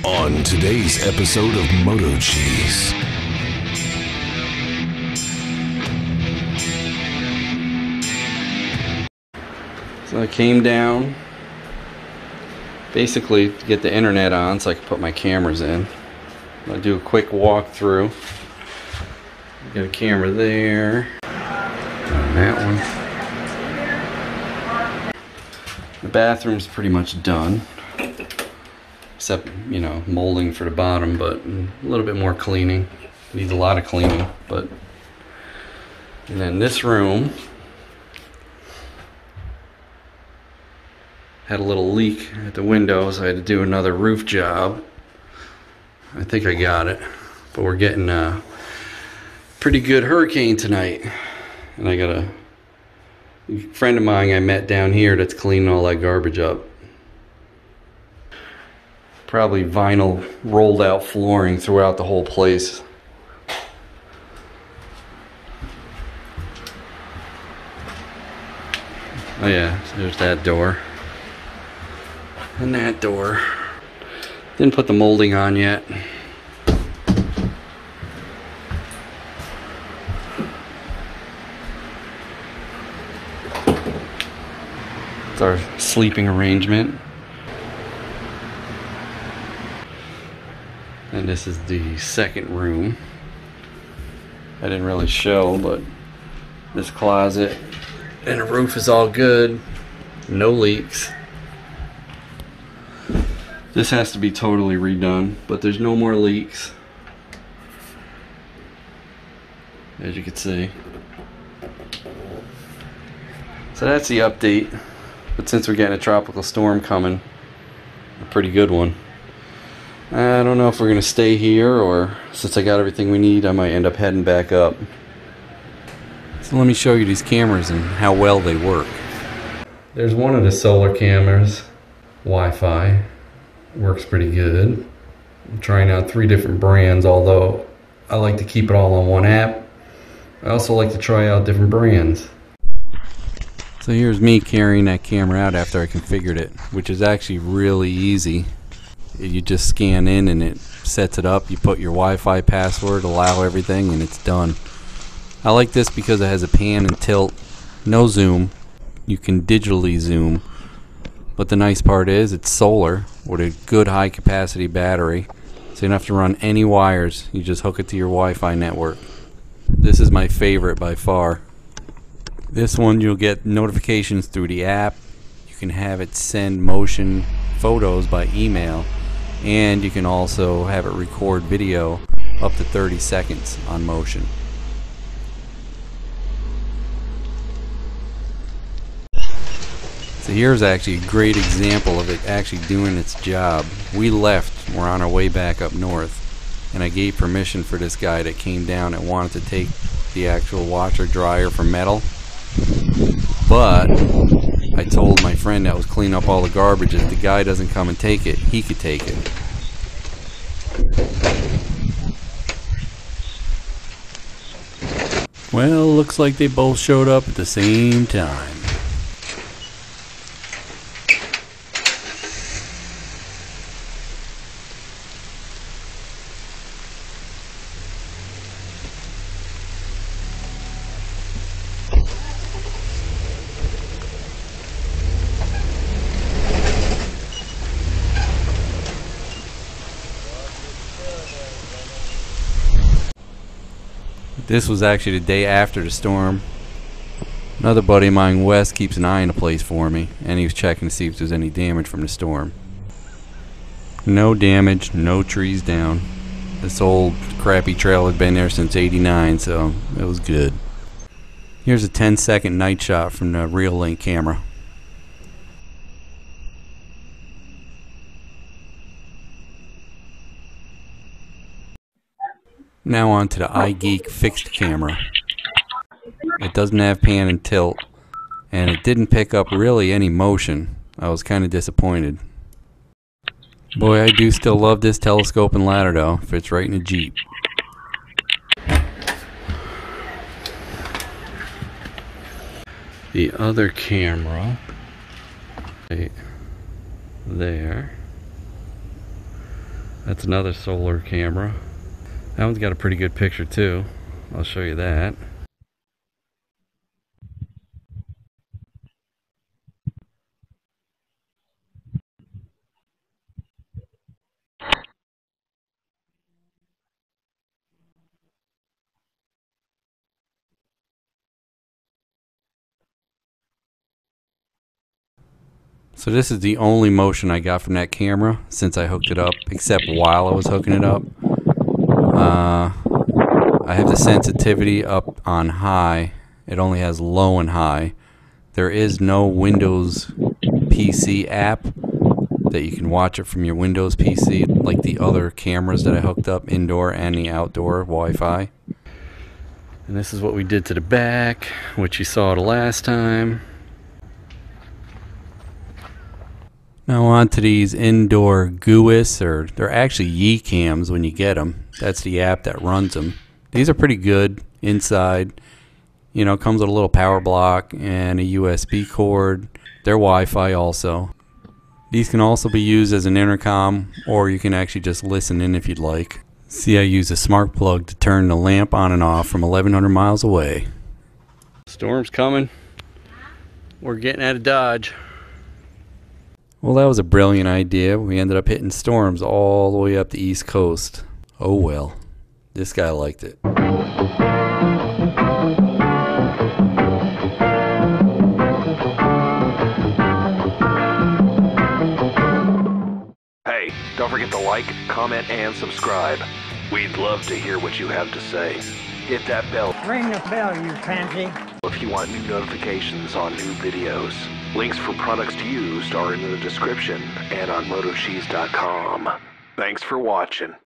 On today's episode of MotoCheez. So I came down basically to get the internet on so I could put my cameras in. I'll do a quick walkthrough. Got a camera there. And that one. The bathroom's pretty much done. Except, you know, molding for the bottom, but a little bit more cleaning. Needs a lot of cleaning, but. And then this room had a little leak at the window, so I had to do another roof job. I think I got it, but we're getting a pretty good hurricane tonight. And I got a friend of mine I met down here that's cleaning all that garbage up. Probably vinyl rolled out flooring throughout the whole place. Oh yeah, there's that door. And that door. Didn't put the molding on yet. It's our sleeping arrangement. And this is the second room. I didn't really show, but this closet and the roof is all good. No leaks. This has to be totally redone, but there's no more leaks, as you can see. So that's the update. But since we're getting a tropical storm coming, a pretty good one, I don't know if we're gonna stay here, or since I got everything we need, I might end up heading back up. So let me show you these cameras and how well they work. There's one of the solar cameras, Wi-Fi. Works pretty good. I'm trying out 3 different brands, although I like to keep it all on one app. I also like to try out different brands. So here's me carrying that camera out after I configured it, which is actually really easy. You just scan in and it sets it up. You put your Wi-Fi password, allow everything, and it's done. I like this because it has a pan and tilt, no zoom. You can digitally zoom. But the nice part is it's solar with a good high capacity battery, so you don't have to run any wires. You just hook it to your Wi-Fi network. This is my favorite by far. This one you'll get notifications through the app. You can have it send motion photos by email, and you can also have it record video up to 30 seconds on motion. So here's actually a great example of it actually doing its job. We left, we're on our way back up north, and I gave permission for this guy that came down that wanted to take the actual washer dryer for metal. But I told my friend that was cleaning up all the garbage, if the guy doesn't come and take it, he could take it. Well, looks like they both showed up at the same time. This was actually the day after the storm. Another buddy of mine, Wes, keeps an eye on the place for me, and he was checking to see if there's any damage from the storm. No damage, no trees down. This old crappy trail had been there since '89, so it was good. Here's a 10-second night shot from the REOLINK camera. Now on to the IEGEEK fixed camera. It doesn't have pan and tilt, and it didn't pick up really any motion. I was kind of disappointed. Boy, I do still love this telescope and ladder though. Fits right in a Jeep. The other camera right there That's another solar camera. That one's got a pretty good picture too. I'll show you that. So this is the only motion I got from that camera since I hooked it up, except while I was hooking it up. I have the sensitivity up on high. It only has low and high. There is no Windows PC app that you can watch it from your Windows PC like the other cameras that I hooked up, indoor and the outdoor Wi-Fi. And this is what we did to the back, which you saw the last time. Now on to these indoor GOOWIS, or they're actually YEECams when you get them. That's the app that runs them. These are pretty good inside. You know, comes with a little power block and a USB cord. They're Wi-Fi also. These can also be used as an intercom, or you can actually just listen in if you'd like. See, I use a smart plug to turn the lamp on and off from 1,100 miles away. Storm's coming. We're getting out of Dodge. Well, that was a brilliant idea. We ended up hitting storms all the way up the East Coast. Oh well. This guy liked it. Hey, don't forget to like, comment, and subscribe. We'd love to hear what you have to say. Hit that bell. Ring the bell, you pansy. If you want new notifications on new videos. Links for products used are in the description and on MotoCheez.com. Thanks for watching.